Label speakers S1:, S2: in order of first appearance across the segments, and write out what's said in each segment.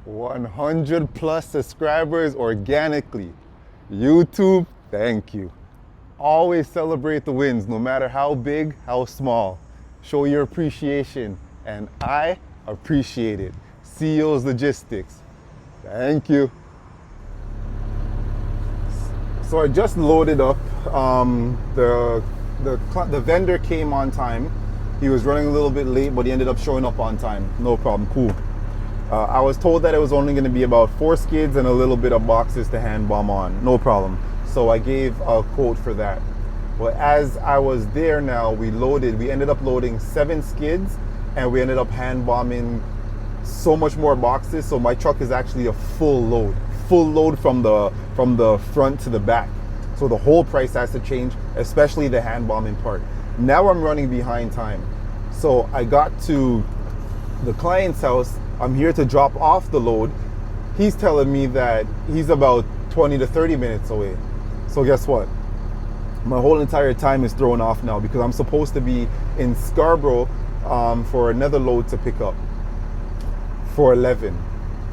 S1: 100 plus subscribers organically. YouTube, thank you. Always celebrate the wins, no matter how big, how small. Show your appreciation, and I appreciate it. CEO's Logistics, thank you. So I just loaded up. The vendor came on time. He was running a little bit late, but he ended up showing up on time. No problem, cool. I was told that it was only going to be about 4 skids and a little bit of boxes to hand bomb on. No problem. So I gave a quote for that. But as I was there now, we ended up loading 7 skids, and we ended up hand bombing so much more boxes. So my truck is actually a full load from the front to the back. So the whole price has to change, especially the hand bombing part. Now I'm running behind time. So I got to the client's house. I'm here to drop off the load. He's telling me that he's about 20 to 30 minutes away. So guess what? My whole entire time is thrown off now because I'm supposed to be in Scarborough for another load to pick up for 11.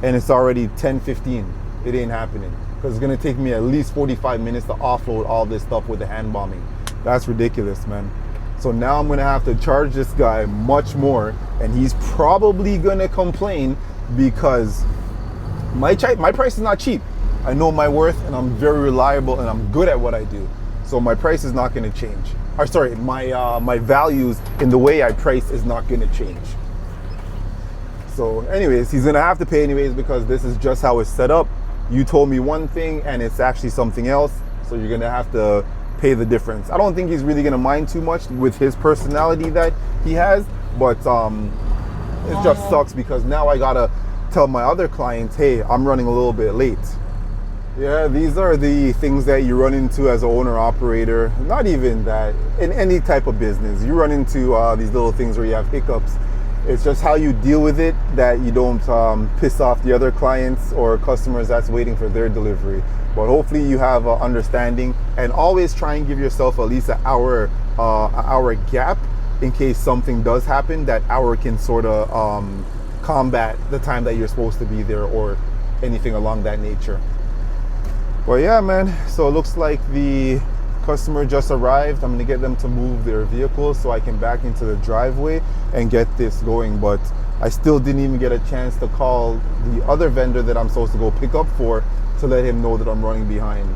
S1: And it's already 10:15. It ain't happening because it's gonna take me at least 45 minutes to offload all this stuff with the hand bombing. That's ridiculous, man. So now I'm gonna have to charge this guy much more, and he's probably gonna complain because my price is not cheap. I know my worth, and I'm very reliable, and I'm good at what I do. So my price is not gonna change. Or sorry, my values in the way I price is not gonna change. So anyways, he's gonna have to pay anyways because this is just how it's set up. You told me one thing and it's actually something else, so you're gonna have to pay the difference. I don't think he's really gonna mind too much with his personality that he has, but it just sucks because now I gotta tell my other clients, hey, I'm running a little bit late. Yeah, these are the things that you run into as an owner-operator. Not even that, in any type of business. You run into these little things where you have hiccups. It's just how you deal with it that you don't piss off the other clients or customers that's waiting for their delivery. But hopefully you have understanding, and always try and give yourself at least an hour gap in case something does happen. That hour can sort of combat the time that you're supposed to be there or anything along that nature. Well, yeah, man. So it looks like the customer just arrived. I'm gonna get them to move their vehicles so I can back into the driveway and get this going. But I still didn't even get a chance to call the other vendor that I'm supposed to go pick up for to let him know that I'm running behind.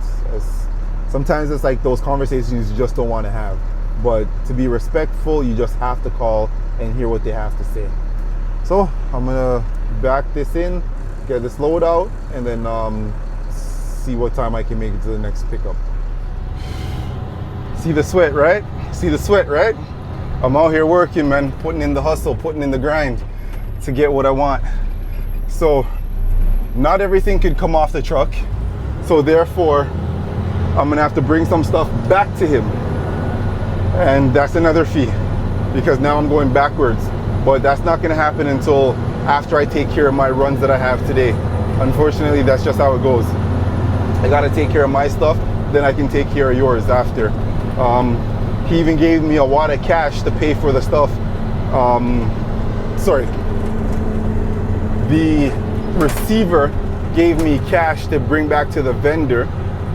S1: Sometimes it's like those conversations you just don't want to have. But to be respectful, you just have to call and hear what they have to say. So I'm gonna back this in, get this load out, and then see what time I can make it to the next pickup. See the sweat, right? See the sweat, right? I'm out here working, man, putting in the hustle, putting in the grind to get what I want. So not everything could come off the truck. So therefore, I'm gonna have to bring some stuff back to him. And that's another fee because now I'm going backwards. But that's not gonna happen until after I take care of my runs that I have today. Unfortunately, that's just how it goes. I gotta take care of my stuff, then I can take care of yours after. He even gave me a wad of cash to pay for the stuff. The receiver gave me cash to bring back to the vendor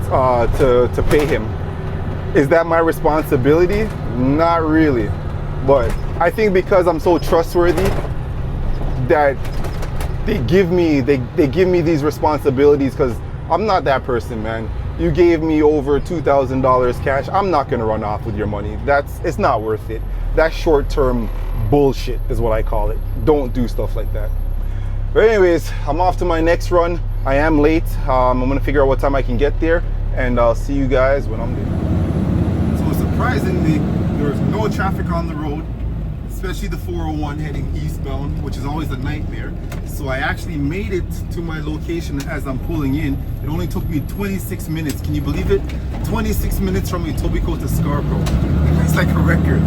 S1: to pay him. Is that my responsibility? Not really. But I think because I'm so trustworthy that they give me these responsibilities because I'm not that person, man. You gave me over $2,000 cash. I'm not gonna run off with your money. It's not worth it. That's short-term bullshit is what I call it. Don't do stuff like that. But anyways, I'm off to my next run. I am late. I'm gonna figure out what time I can get there, and I'll see you guys when I'm there. So surprisingly, there's no traffic on the road, especially the 401 heading eastbound, which is always a nightmare. So I actually made it to my location as I'm pulling in. It only took me 26 minutes. Can you believe it? 26 minutes from Etobicoke to Scarborough. It's like a record.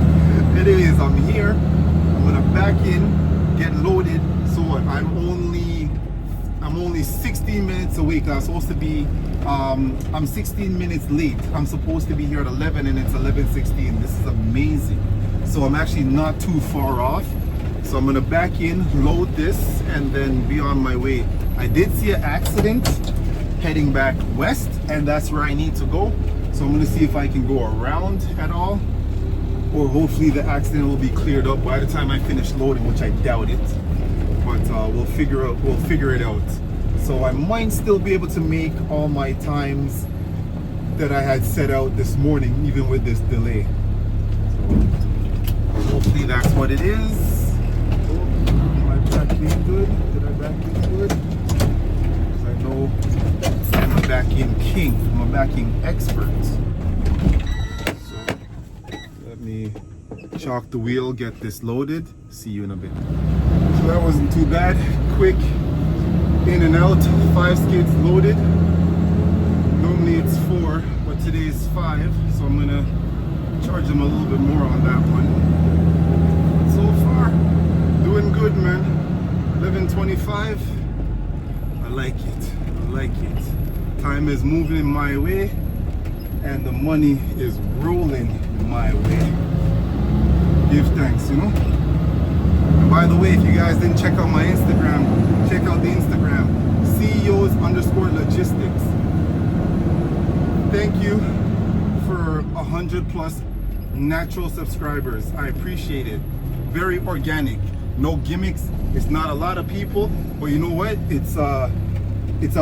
S1: Anyways, I'm here. I'm gonna back in, get loaded. So what? I'm only 16 minutes away. I'm supposed to be, I'm 16 minutes late. I'm supposed to be here at 11 and it's 11:16. This is amazing. So I'm actually not too far off. So I'm gonna back in, load this, and then be on my way I did see an accident heading back west, and that's where I need to go. So I'm gonna see if I can go around at all, or hopefully the accident will be cleared up by the time I finish loading, which I doubt it. But we'll figure it out. So I might still be able to make all my times that I had set out this morning, even with this delay. So hopefully that's what it is. Oh, am I back in good? Did I back in good? Because I know I'm a back in king. I'm a backing expert. So let me chalk the wheel, get this loaded. See you in a bit. So that wasn't too bad. Quick in and out, 5 skids loaded. Normally it's 4, but today is 5, so I'm gonna charge them a little bit more on that one. But so far, doing good, man. 11:25. I like it. I like it. Time is moving in my way, and the money is rolling my way. Give thanks, you know. And by the way, if you guys didn't check out my Instagram, check out the Instagram, CEOs_logistics. Thank you for 100+ natural subscribers. I appreciate it. Very organic, no gimmicks. It's not a lot of people, but you know what? It's a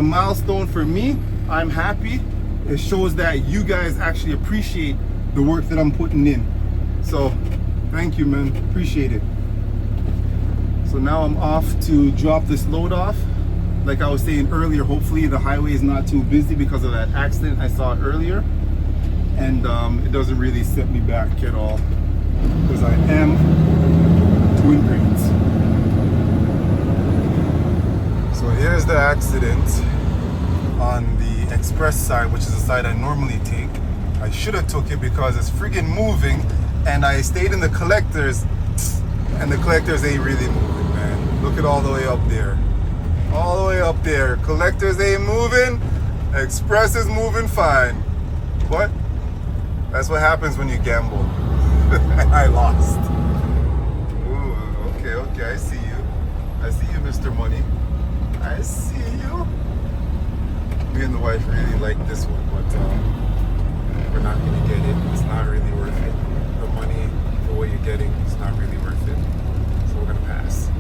S1: milestone for me. I'm happy. It shows that you guys actually appreciate the work that I'm putting in. So thank you, man. Appreciate it. So now I'm off to drop this load off. Like I was saying earlier, hopefully the highway is not too busy because of that accident I saw earlier. And it doesn't really set me back at all, because I am doing great. So here's the accident on the express side, which is the side I normally take. I should have took it because it's friggin' moving, and I stayed in the collectors, and the collectors ain't really moving, man. Look at all the way up there. All the way up there. Collectors ain't moving. Express is moving fine. But that's what happens when you gamble. And I lost. Ooh, okay, I see you. I see you, Mr. Money. I see you. Me and the wife really like this one, but we're not gonna get it. It's not really worth it. The money for what you're getting is not really worth it. So we're gonna pass.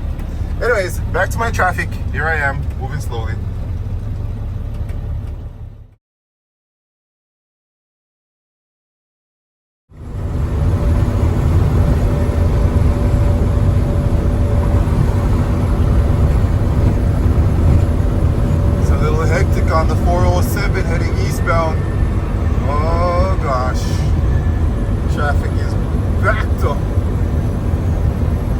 S1: Anyways, back to my traffic. Here I am, moving slowly. It's a little hectic on the 407 heading eastbound. Oh gosh. Traffic is backed up.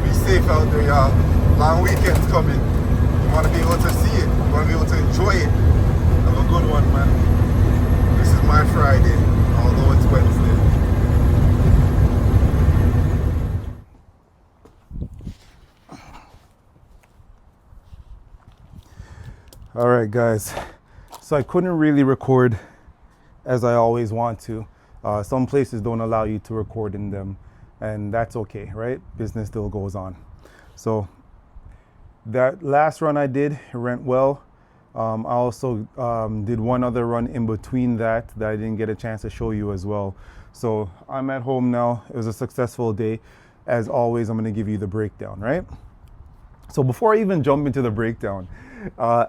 S1: Be safe out there, y'all. Long weekend's coming. You want to be able to see it. You want to be able to enjoy it. Have a good one, man. This is my Friday, although it's Wednesday. All right, guys. So I couldn't really record as I always want to. Some places don't allow you to record in them, and that's okay, right? Business still goes on. So that last run I did, it went well. I also did one other run in between that I didn't get a chance to show you as well. So I'm at home now. It was a successful day. As always, I'm going to give you the breakdown, right? So before I even jump into the breakdown,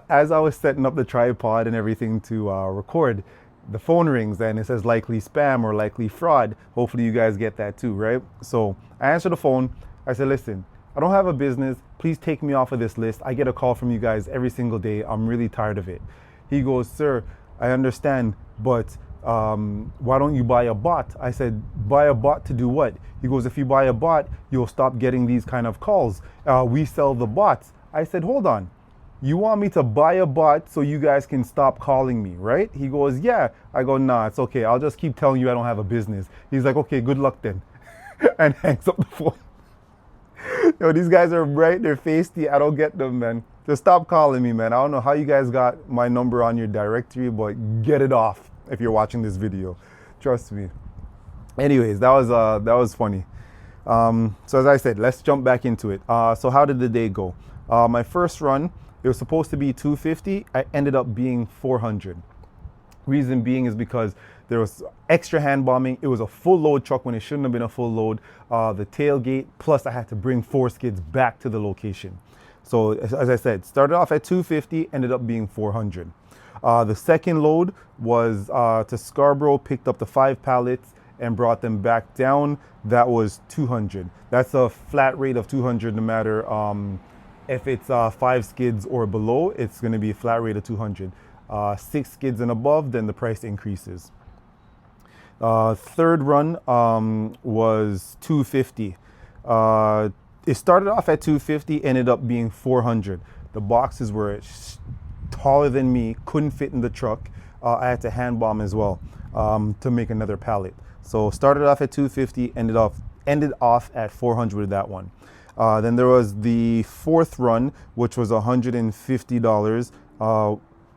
S1: as I was setting up the tripod and everything to record, the phone rings and it says likely spam or likely fraud. Hopefully you guys get that too, right? So I answered the phone. I said, listen, I don't have a business. Please take me off of this list. I get a call from you guys every single day. I'm really tired of it. He goes, sir, I understand, but why don't you buy a bot? I said, buy a bot to do what? He goes, if you buy a bot, you'll stop getting these kind of calls. We sell the bots. I said, hold on. You want me to buy a bot so you guys can stop calling me, right? He goes, yeah. I go, nah, it's okay. I'll just keep telling you I don't have a business. He's like, okay, good luck then. And hangs up the phone. Yo, these guys are bright, they're feisty. I don't get them, man. Just stop calling me, man. I don't know how you guys got my number on your directory, but get it off if you're watching this video. Trust me. Anyways, that was funny. So as I said, let's jump back into it. So how did the day go? My first run, It was supposed to be 250. I ended up being 400. Reason being is because there was extra hand bombing. It was a full load truck when it shouldn't have been a full load. The tailgate, plus I had to bring 4 skids back to the location. So as I said, started off at 250, ended up being 400. The second load was to Scarborough, picked up the 5 pallets and brought them back down. That was 200. That's a flat rate of 200 no matter if it's 5 skids or below, it's going to be a flat rate of 200. 6 skids and above, then the price increases. Third run was 250. It started off at 250, ended up being 400. The boxes were taller than me, couldn't fit in the truck. I had to hand bomb as well to make another pallet. So started off at 250, ended off at 400 with that one. Then there was the fourth run, which was $150.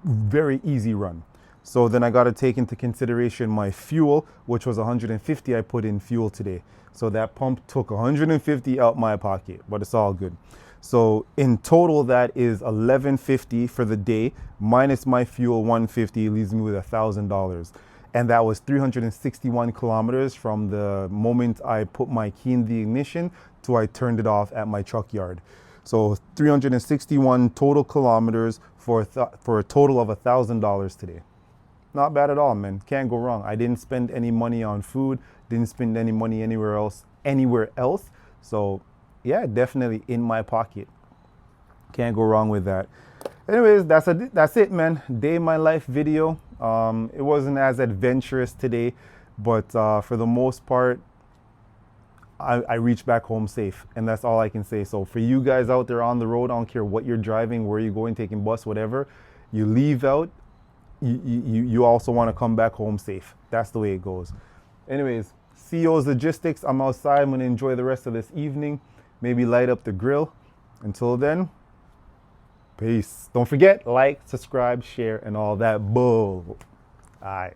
S1: Very easy run. So then I got to take into consideration my fuel, which was 150 I put in fuel today. So that pump took 150 out my pocket, but it's all good. So in total, that is $1,150 for the day, minus my fuel 150, leaves me with $1,000. And that was 361 kilometers from the moment I put my key in the ignition to I turned it off at my truck yard. So 361 total kilometers for a total of $1,000 today. Not bad at all, man. Can't go wrong. I didn't spend any money on food, didn't spend any money anywhere else. So yeah, definitely in my pocket. Can't go wrong with that. Anyways, that's it, man. Day in my life video. It wasn't as adventurous today, but for the most part, I reached back home safe, and that's all I can say. So for you guys out there on the road, I don't care what you're driving, where you're going, taking bus, whatever, you leave out, you also want to come back home safe. That's the way it goes. Anyways, CEO's Logistics. I'm outside. I'm going to enjoy the rest of this evening. Maybe light up the grill. Until then, peace. Don't forget, like, subscribe, share, and all that bull. All right.